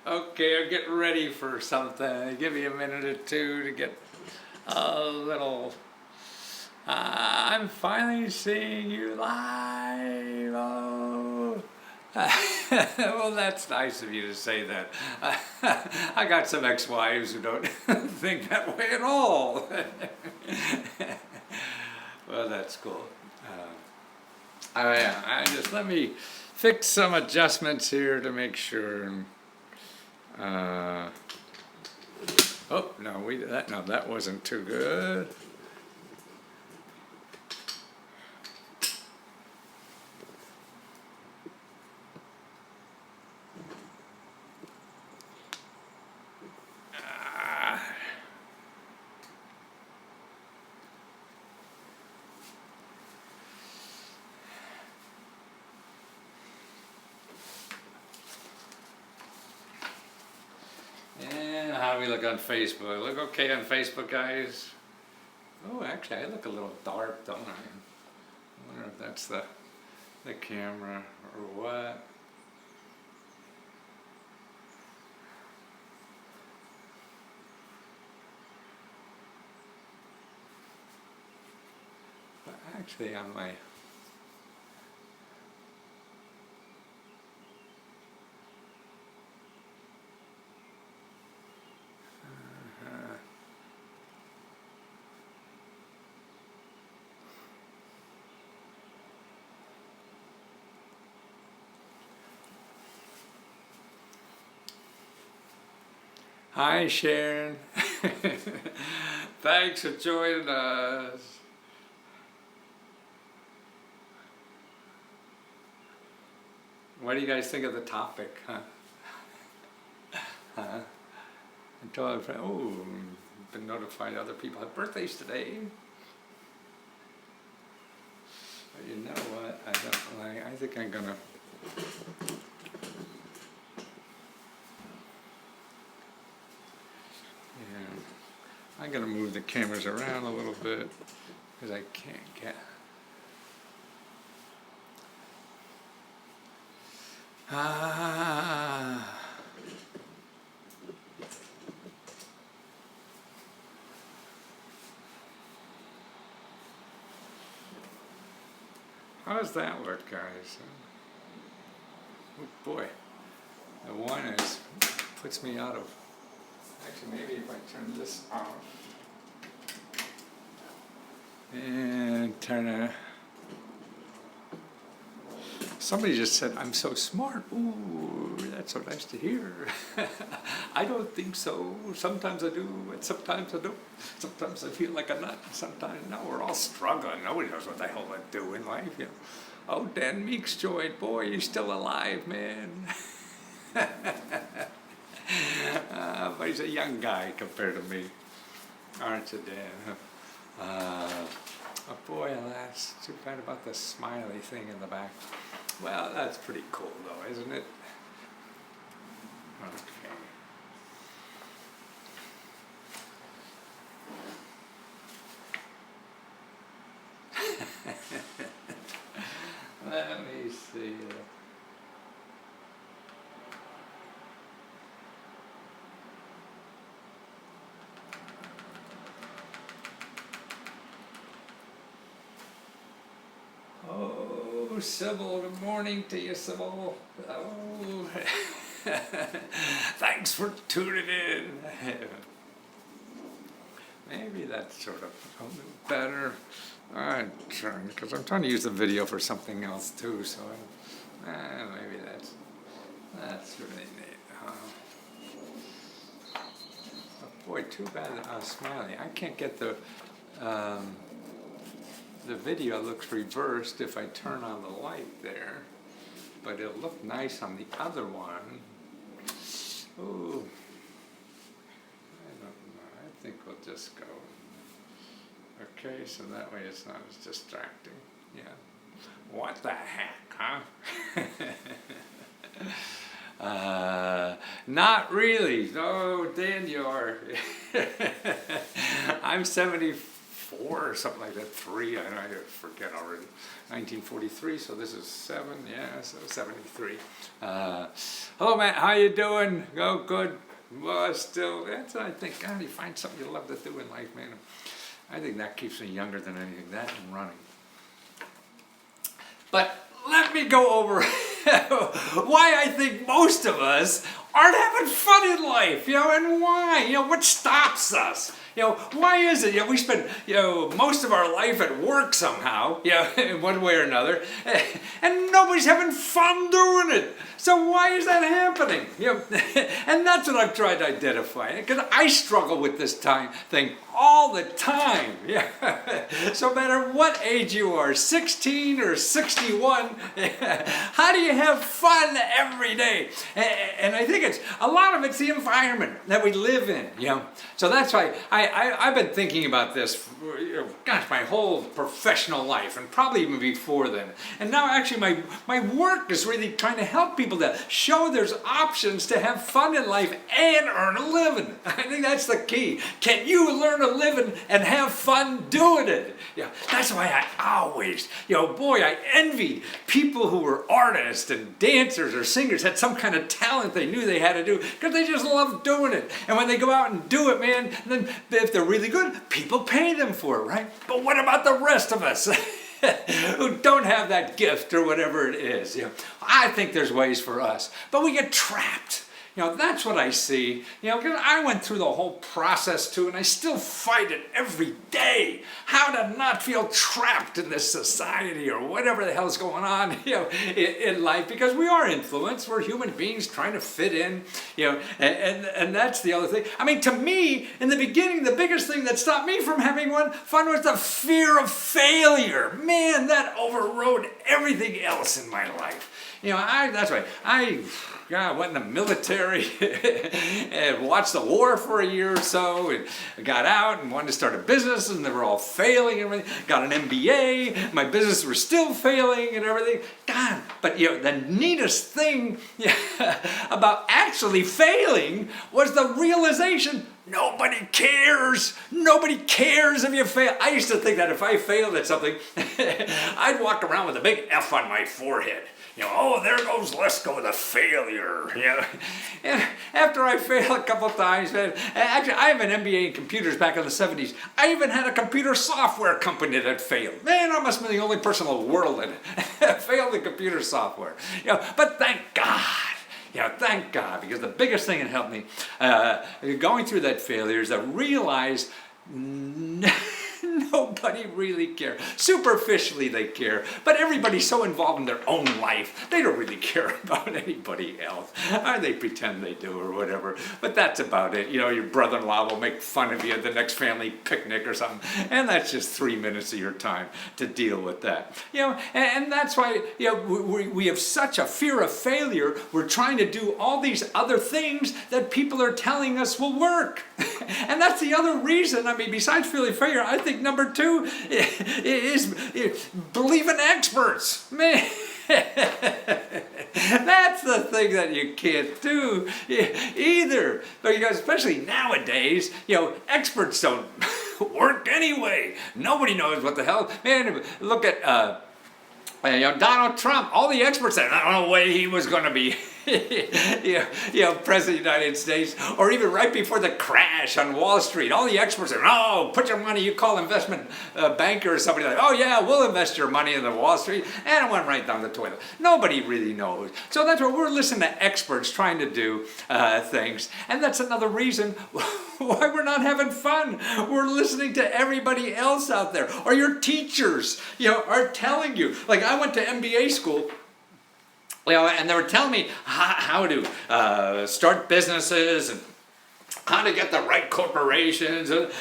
Okay, I'm getting ready for something. Give me a minute or two to get a little. I'm finally seeing you live. Oh. Well, that's nice of you to say that. I got some ex-wives who don't think that way at all. Well, that's cool. I just let me fix some adjustments here to make sure. Oh no, that wasn't too good. And how do we look on Facebook? Look okay on Facebook, guys? Oh, actually, I look a little dark, don't I? I wonder if that's the camera or what. But actually, on my Hi, Sharon. Thanks for joining us. What do you guys think of the topic, huh? I told a friend, oh, been notified other people have birthdays today. But you know what? I think I'm gonna. Yeah, I'm gonna move the cameras around a little bit because I can't get. How does that look, guys? Oh boy, the one puts me out of. Actually, maybe if I turn this off and turn it. Somebody just said, I'm so smart. Ooh, that's so nice to hear. I don't think so. Sometimes I do, and sometimes I don't. Sometimes I feel like a nut, sometimes no. We're all struggling. Nobody knows what the hell they do in life. You know. Oh, Dan Meeks joined. Boy, you're still alive, man. But he's a young guy compared to me. Aren't you, Dan? Oh boy, that's too bad about the smiley thing in the back. Well, that's pretty cool though, isn't it? Okay. Let me see. Oh, Sybil, good morning to you, Sybil. Oh, thanks for tuning in. Maybe that's sort of a little better. Because I'm trying to use the video for something else too, so maybe that's really neat. Oh boy, too bad I was smiling. I can't get the video looks reversed if I turn on the light there, but it'll look nice on the other one. Ooh, I don't know. I think we'll just go. Okay, so that way it's not as distracting. Yeah. What the heck, huh? Not really. No, Dan, you are. I'm 74 or something like that. 3, I forget already. 1943, so this is 7, yeah, so 73. Hello, Matt, how you doing? Oh, good. Well, still, that's what I think. God, you find something you love to do in life, man. I think that keeps me younger than anything, that and running. But let me go over why I think most of us aren't having fun in life, and why, what stops us? Why is it, we spend, most of our life at work somehow, in one way or another, and nobody's having fun doing it. So why is that happening? And that's what I've tried to identify, because I struggle with this thing all the time. So no matter what age you are, 16 or 61, how do you have fun every day? And I think a lot of it's the environment that we live in. So that's why I've been thinking about this, gosh, my whole professional life, and probably even before then. And now actually my work is really trying to help people to show there's options to have fun in life and earn a living. I think that's the key. Can you learn a living and have fun doing it? That's why I always, boy, I envied people who were artists and dancers or singers, had some kind of talent they knew they had to do, because they just loved doing it. And when they go out and do it, man, then if they're really good, people pay them for it, right? But what about the rest of us? Who don't have that gift or whatever it is? I think there's ways for us, but we get trapped. That's what I see. Because I went through the whole process too, and I still fight it every day. How to not feel trapped in this society or whatever the hell's going on, in life, because we are influenced. We're human beings trying to fit in, and that's the other thing. I mean, to me, in the beginning, the biggest thing that stopped me from having fun was the fear of failure. Man, that overrode everything else in my life. That's right. I went in the military and watched the war for a year or so, and got out and wanted to start a business, and they were all failing and everything. Got an MBA, my business was still failing and everything. God, but the neatest thing about actually failing was the realization nobody cares. Nobody cares if you fail. I used to think that if I failed at something, I'd walk around with a big F on my forehead. Oh, there goes Lesko, the failure. And after I failed a couple times, man, actually, I have an MBA in computers back in the 70s. I even had a computer software company that failed. Man, I must have been the only person in the world that failed in computer software. But thank God. Thank God, because the biggest thing that helped me going through that failure is to realize nobody really cares. Superficially they care, but everybody's so involved in their own life, they don't really care about anybody else. Or they pretend they do or whatever, but that's about it. Your brother-in-law will make fun of you at the next family picnic or something, and that's just 3 minutes of your time to deal with that. And that's why we have such a fear of failure. We're trying to do all these other things that people are telling us will work. And that's the other reason, besides feeling failure, I think number 2 is believe in experts. Man, that's the thing that you can't do either. Because especially nowadays, experts don't work anyway. Nobody knows what the hell. Man, look at Donald Trump. All the experts said, I don't know way he was going to be president of the United States, or even right before the crash on Wall Street, all the experts said, "Oh, put your money." You call investment banker or somebody like, "Oh yeah, we'll invest your money in the Wall Street," and it went right down the toilet. Nobody really knows. So that's what we're listening to experts trying to do things, and that's another reason why we're not having fun. We're listening to everybody else out there, or your teachers, are telling you. Like I went to MBA school. And they were telling me how to start businesses and how to get the right corporations and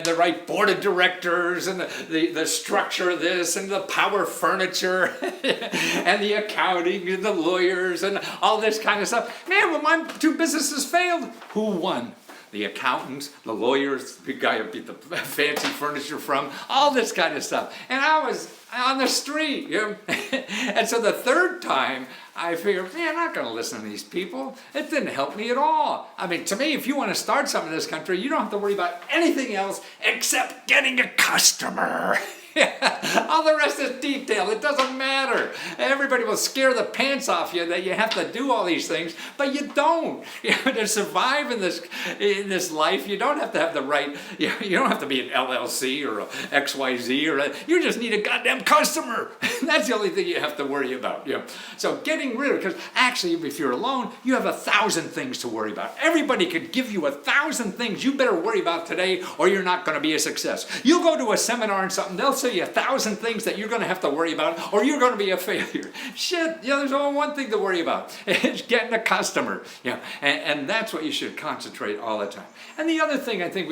the right board of directors and the structure of this and the power furniture and the accounting and the lawyers and all this kind of stuff. Man, when my 2 businesses failed, who won? the accountants, the lawyers, the guy who beat the fancy furniture from, all this kind of stuff. And I was on the street, you know? And so the third time, I figured, man, I'm not going to listen to these people. It didn't help me at all. I mean, to me, if you want to start something in this country, you don't have to worry about anything else except getting a customer. All the rest is detail. It doesn't matter. Everybody will scare the pants off you that you have to do all these things, but you don't. You know, to survive in this life, you don't have to have the right. You don't have to be an LLC or a XYZ you just need a goddamn customer. That's the only thing you have to worry about. You know? So getting rid of, because actually, if you're alone, you have 1,000 things to worry about. Everybody could give you 1,000 things you better worry about today, or you're not going to be a success. You go to a seminar and something, they'll say you 1,000 things that you're going to have to worry about, or you're going to be a failure. Shit, you know, there's only one thing to worry about. It's getting a customer. You know, and that's what you should concentrate all the time. And the other thing I think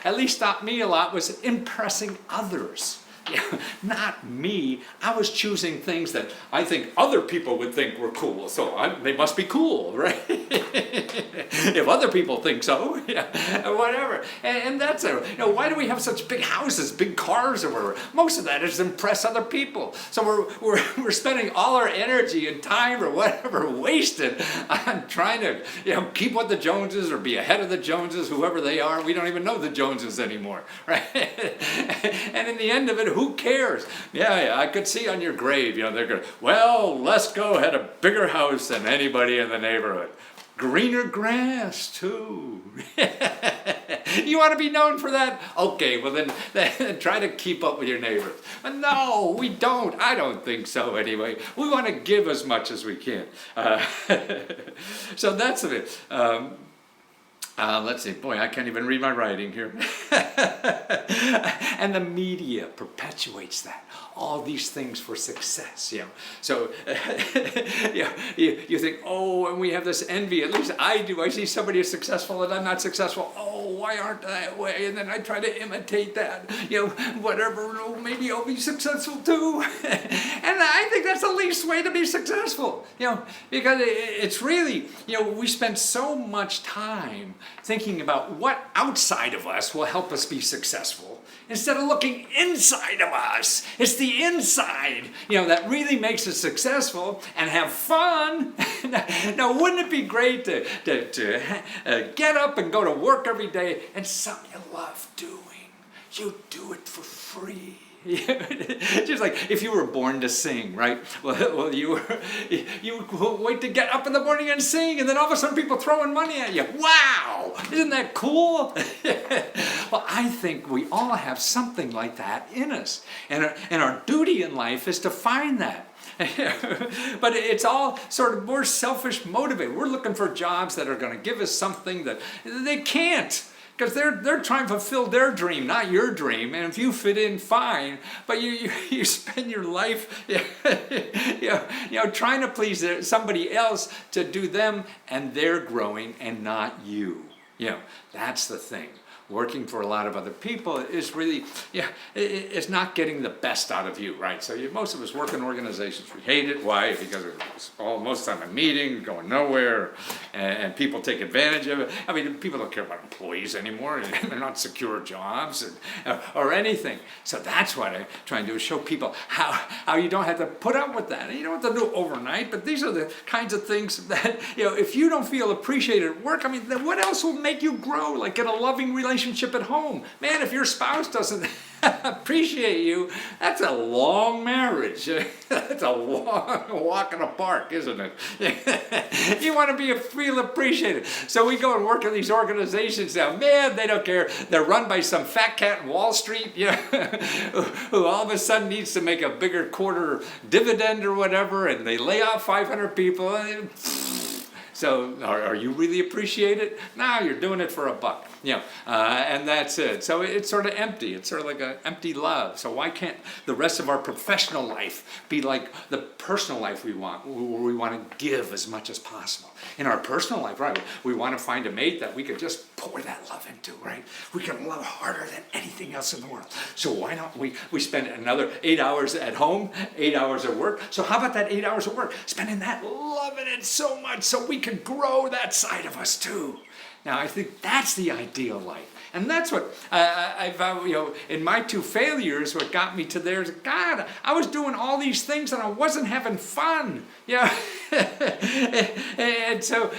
at least stopped me a lot was impressing others. Yeah, not me. I was choosing things that I think other people would think were cool, so they must be cool, right? If other people think so, yeah, whatever. And that's it. You know, why do we have such big houses, big cars, or whatever? Most of that is to impress other people. So we're spending all our energy and time or whatever wasted on trying to keep with the Joneses or be ahead of the Joneses, whoever they are. We don't even know the Joneses anymore, right? And in the end of it, who cares? Yeah, I could see on your grave, they're going, well, Lesko had a bigger house than anybody in the neighborhood. Greener grass, too. You want to be known for that? Okay, well then try to keep up with your neighbors. But no, we don't. I don't think so anyway. We want to give as much as we can. So that's it. Let's see, boy, I can't even read my writing here. And the media perpetuates that. All these things for success, So, you think, oh, and we have this envy. At least I do. I see somebody is successful and I'm not successful. Oh, why aren't I that way? And then I try to imitate that. Whatever, maybe I'll be successful too. And I think that's the least way to be successful, because it's really, we spend so much time thinking about what outside of us will help us be successful instead of looking inside of us. It's the inside, that really makes us successful and have fun. Now, wouldn't it be great to get up and go to work every day and something you love doing? You do it for free. Just like if you were born to sing, right? Well, you wait to get up in the morning and sing, and then all of a sudden people throwing money at you. Wow, isn't that cool? Well, I think we all have something like that in us, and our duty in life is to find that. But it's all sort of more selfish motivated. We're looking for jobs that are going to give us something that they can't. Because they're trying to fulfill their dream, not your dream. And if you fit in, fine. But you spend your life trying to please somebody else to do them, and they're growing and not you. That's the thing. Working for a lot of other people is really, it's not getting the best out of you, right? So most of us work in organizations. We hate it. Why? Because it's most of the time a meeting, going nowhere, and people take advantage of it. I mean, people don't care about employees anymore. They're not secure jobs or anything. So that's what I try and do, is show people how you don't have to put up with that. And you don't have to do it overnight, but these are the kinds of things that, if you don't feel appreciated at work, I mean, then what else will make you grow? Like get a loving relationship at home. Man, if your spouse doesn't appreciate you, that's a long marriage. That's a long walk in the park, isn't it? You want to feel appreciated. So we go and work in these organizations now. Man, they don't care. They're run by some fat cat in Wall Street, who all of a sudden needs to make a bigger quarter dividend or whatever, and they lay off 500 people. So are you really appreciated? No, you're doing it for a buck. And that's it. So it's sort of empty. It's sort of like an empty love. So why can't the rest of our professional life be like the personal life we want, where we want to give as much as possible? In our personal life, right, we want to find a mate that we could just pour that love into, right? We can love harder than anything else in the world. So why not we spend another 8 hours at home, 8 hours at work? So how about that 8 hours at work? Spending that loving it so much so we can grow that side of us too. Now, I think that's the ideal life. And that's what I've, in my 2 failures, what got me to there is, God, I was doing all these things and I wasn't having fun. And so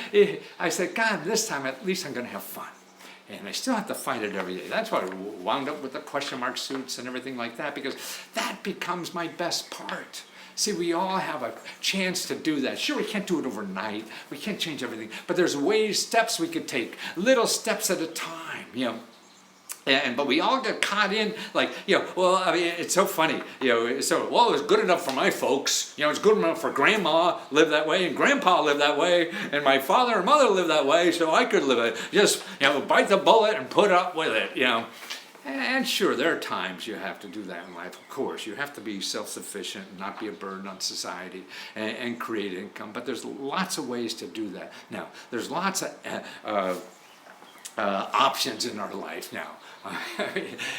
I said, God, this time at least I'm going to have fun. And I still have to fight it every day. That's why I wound up with the question mark suits and everything like that, because that becomes my best part. See, we all have a chance to do that. Sure, we can't do it overnight. We can't change everything. But there's steps we could take, little steps at a time, but we all get caught in, like, well, I mean, it's so funny, so, well, it was good enough for my folks, it's good enough for grandma lived that way, and grandpa lived that way, and my father and mother lived that way, so I could live it. Just, bite the bullet and put up with it, And sure, there are times you have to do that in life, of course. You have to be self-sufficient and not be a burden on society and create income, but there's lots of ways to do that. Now, there's lots of options in our life now.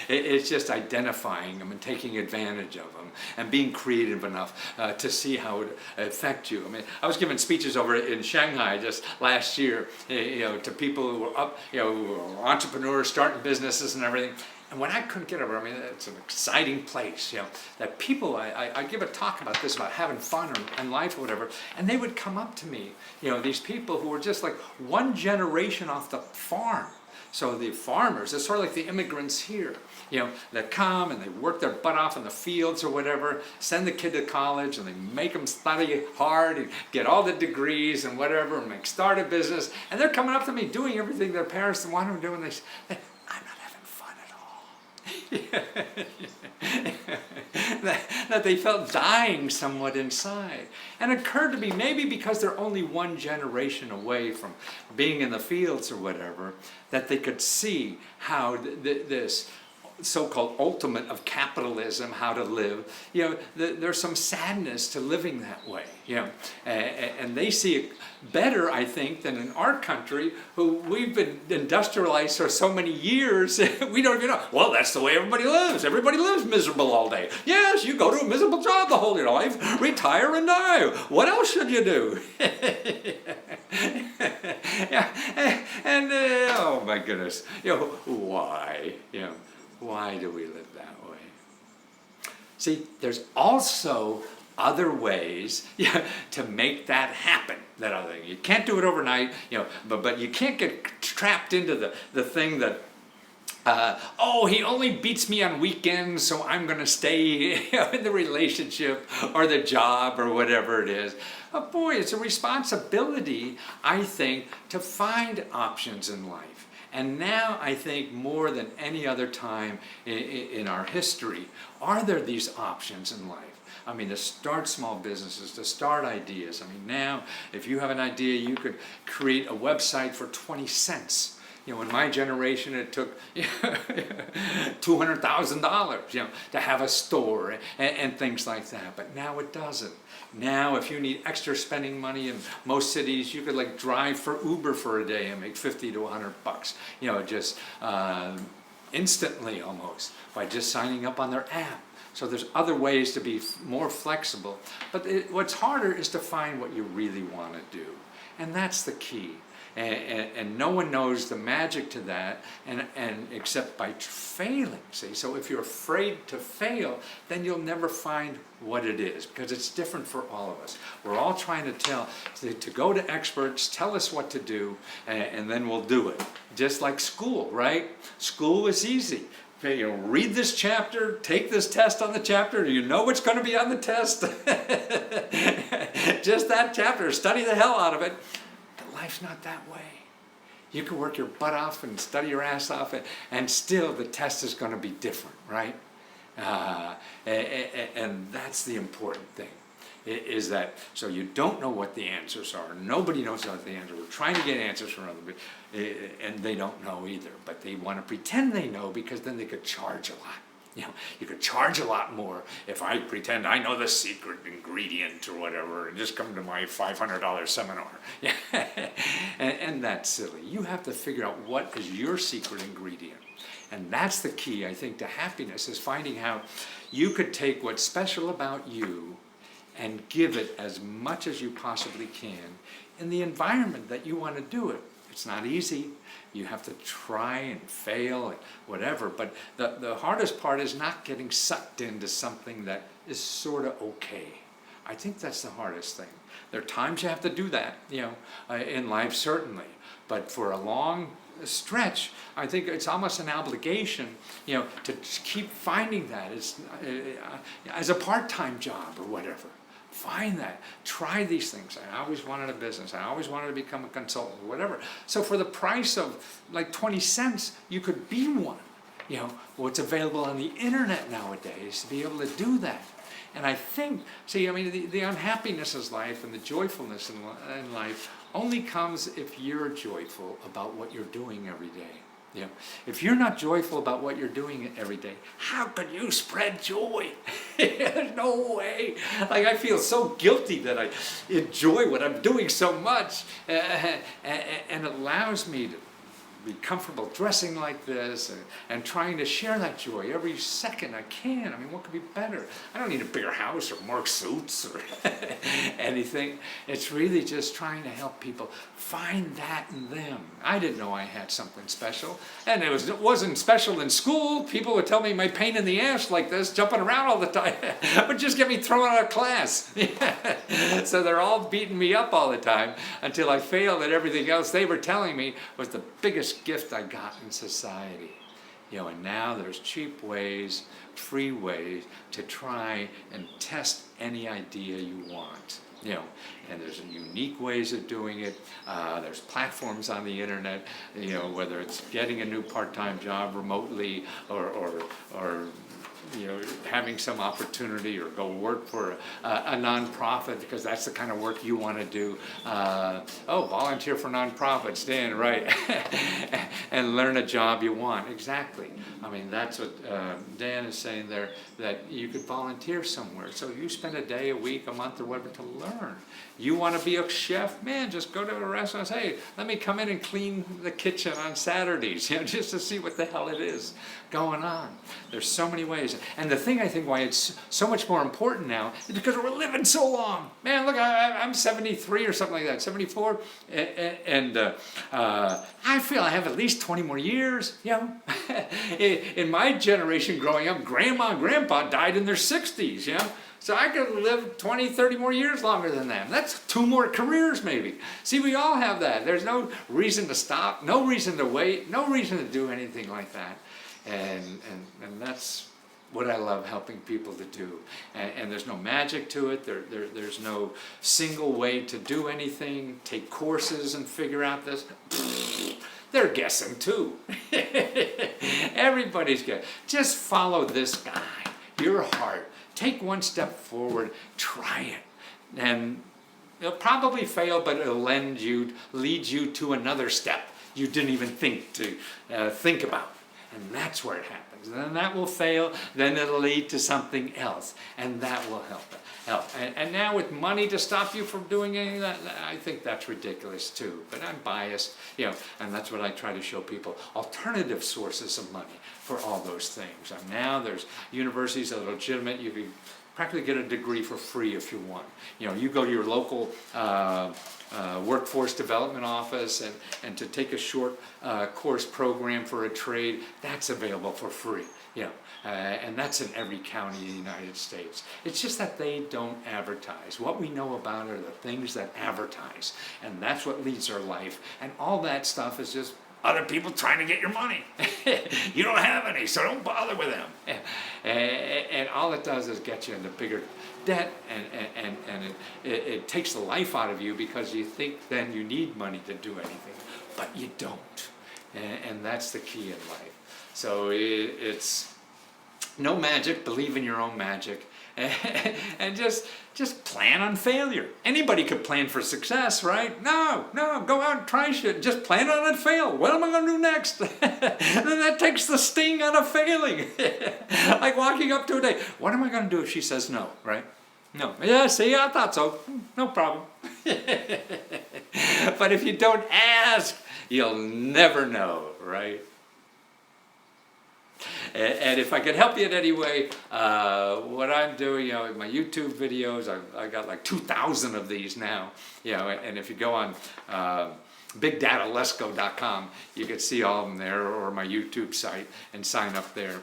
It's just identifying them and taking advantage of them and being creative enough to see how it affects you. I mean, I was giving speeches over in Shanghai just last year, to people who were up, who were entrepreneurs, starting businesses and everything. And when I couldn't get over, I mean, it's an exciting place, that people, I give a talk about this, about having fun in life or whatever, and they would come up to me, these people who were just like one generation off the farm. So the farmers, it's sort of like the immigrants here, that come and they work their butt off in the fields or whatever, send the kid to college and they make them study hard and get all the degrees and whatever and start a business. And they're coming up to me doing everything their parents want them to do, and they say, I'm not having fun at all. that they felt dying somewhat inside. And it occurred to me, maybe because they're only one generation away from being in the fields or whatever, that they could see how this so-called ultimate of capitalism, how to live, there's some sadness to living that way, and they see it better, I think, than in our country, who we've been industrialized for so many years, we don't even know, well, that's the way everybody lives. Everybody lives miserable all day. Yes, you go to a miserable job the whole of your life, retire and die. What else should you do? Oh my goodness, why, why do we live that way? See, there's also other ways to make that happen. That other thing. You can't do it overnight, but you can't get trapped into the thing that, oh, he only beats me on weekends, so I'm going to stay in the relationship or the job or whatever it is. Oh boy, it's a responsibility, I think, to find options in life. And now I think more than any other time in our history, are there these options in life? I mean, to start small businesses, to start ideas. I mean, now, if you have an idea, you could create a website for 20 cents. In my generation, it took $200,000, to have a store and things like that. But now it doesn't. Now, if you need extra spending money in most cities, you could drive for Uber for a day and make $50 to $100. Just instantly almost by just signing up on their app. So there's other ways to be more flexible. But what's harder is to find what you really want to do. And that's the key. And no one knows the magic to that, and except by failing. See, so if you're afraid to fail, then you'll never find what it is, because it's different for all of us. We're all trying to go to experts, tell us what to do, and then we'll do it. Just like school, right? School is easy. Read this chapter, take this test on the chapter. You know what's going to be on the test. Just that chapter. Study the hell out of it. Life's not that way. You can work your butt off and study your ass off, and still the test is going to be different, right? And that's the important thing, is that, so you don't know what the answers are. Nobody knows what the answers are. We're trying to get answers from other people, and they don't know either. But they want to pretend they know, because then they could charge a lot. You could charge a lot more if I pretend I know the secret ingredient or whatever, and just come to my $500 seminar. And that's silly. You have to figure out what is your secret ingredient. And that's the key, I think, to happiness, is finding how you could take what's special about you and give it as much as you possibly can in the environment that you want to do it. It's not easy. You have to try and fail and whatever, but the hardest part is not getting sucked into something that is sort of okay. I think that's the hardest thing. There are times you have to do that, in life certainly, but for a long stretch, I think it's almost an obligation, to keep finding that as a part-time job or whatever. Find that. Try these things. I always wanted a business. I always wanted to become a consultant, whatever. So for the price of like 20 cents, you could be one. What's available on the internet nowadays to be able to do that. And I think, the unhappiness of life and the joyfulness in life only comes if you're joyful about what you're doing every day. If you're not joyful about what you're doing every day, how could you spread joy? There's no way. Like, I feel so guilty that I enjoy what I'm doing so much, and it allows me to be comfortable dressing like this and trying to share that joy every second I can. What could be better? I don't need a bigger house or more suits or anything. It's really just trying to help people find that in them. I didn't know I had something special, and it wasn't special in school. People would tell me my pain in the ass like this, jumping around all the time, would just get me thrown out of class. So they're all beating me up all the time until I failed at everything else they were telling me was the biggest gift I got in society. And now there's cheap ways, free ways to try and test any idea you want. And there's unique ways of doing it. There's platforms on the internet, whether it's getting a new part-time job remotely or having some opportunity, or go work for a nonprofit because that's the kind of work you want to do. Volunteer for nonprofits, Dan, right? And learn a job you want. Exactly. That's what Dan is saying there, that you could volunteer somewhere. So you spend a day, a week, a month, or whatever to learn. You want to be a chef? Man, just go to a restaurant and say, hey, let me come in and clean the kitchen on Saturdays, just to see what the hell it is going on. There's so many ways. And the thing I think why it's so much more important now is because we're living so long. Man, look, I'm 73 or something like that, 74, and I feel I have at least 20 more years. In my generation growing up, grandma and grandpa died in their 60s. So I could live 20, 30 more years longer than them. That's 2 more careers maybe. See, we all have that. There's no reason to stop, no reason to wait, no reason to do anything like that. And that's what I love helping people to do. And there's no magic to it. There's no single way to do anything. Take courses and figure out this. They're guessing too. Everybody's guessing. Just follow this guy, your heart. Take one step forward, try it. And it'll probably fail, but it'll lead you to another step you didn't even think about. And that's where it happens. And then that will fail, then it'll lead to something else, and that will help. And now with money to stop you from doing any of that, I think that's ridiculous too. But I'm biased, and that's what I try to show people. Alternative sources of money for all those things. And now there's universities that are legitimate. You can practically get a degree for free if you want. You go to your local workforce development office and to take a short course program for a trade, that's available for free. And that's in every county in the United States. It's just that they don't advertise. What we know about are the things that advertise, and that's what leads our life. And all that stuff is just other people trying to get your money. You don't have any, so don't bother with them. And all it does is get you into bigger debt, and it takes the life out of you because you think then you need money to do anything, but you don't. And that's the key in life. So it's no magic, believe in your own magic, and just plan on failure. Anybody could plan for success, right? No, go out and try shit. Just plan on it, fail. What am I going to do next? Then that takes the sting out of failing. Like walking up to a date. What am I going to do if she says no, right? No. Yeah, see, I thought so. No problem. But if you don't ask, you'll never know, right? And if I can help you in any way, what I'm doing, my YouTube videos, I got like 2,000 of these now, and if you go on bigdatalesco.com, you can see all of them there, or my YouTube site, and sign up there.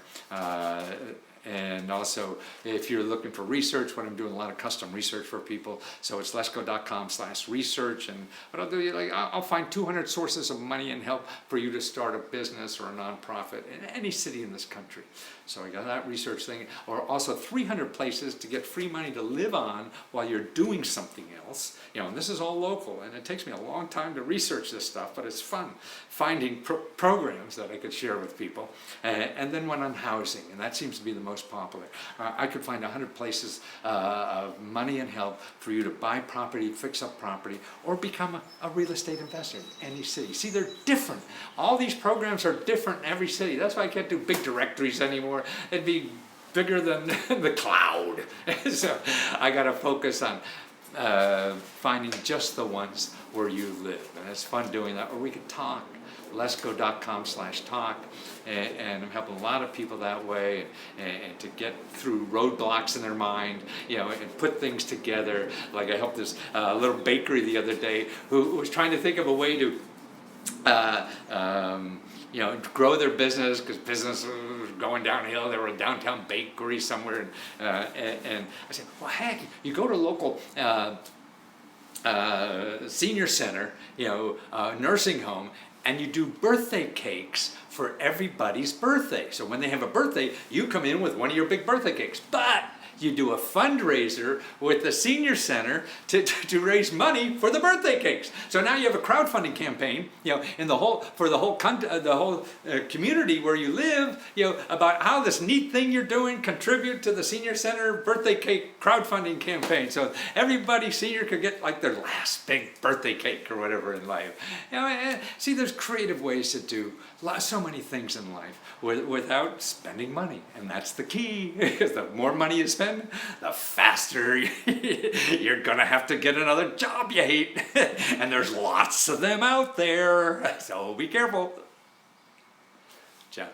And also, if you're looking for research, what I'm doing a lot of custom research for people, so it's lesko.com/research. And what I'll do, I'll find 200 sources of money and help for you to start a business or a nonprofit in any city in this country. So I got that research thing, or also 300 places to get free money to live on while you're doing something else. And this is all local, and it takes me a long time to research this stuff, but it's fun finding programs that I could share with people. And then one on housing, and that seems to be the most popular. I could find 100 places of money and help for you to buy property, fix up property, or become a real estate investor in any city. See, they're different. All these programs are different in every city. That's why I can't do big directories anymore. It'd be bigger than the cloud. So I got to focus on finding just the ones where you live, and it's fun doing that. Or we could talk. Lesko.com/talk, and I'm helping a lot of people that way, and to get through roadblocks in their mind, and put things together. Like I helped this little bakery the other day who was trying to think of a way to grow their business, because business was going downhill. They were a downtown bakery somewhere, and I said, well, heck, you go to local senior center, nursing home, and you do birthday cakes for everybody's birthday. So when they have a birthday, you come in with one of your big birthday cakes. But you do a fundraiser with the senior center to raise money for the birthday cakes. So now you have a crowdfunding campaign, in the whole community where you live, about how this neat thing you're doing contribute to the senior center birthday cake crowdfunding campaign. So everybody senior could get like their last big birthday cake or whatever in life. See, there's creative ways to do so many things in life without spending money, and that's the key. Because the more money you spend, the faster you're gonna have to get another job you hate. And there's lots of them out there, so be careful. Ciao.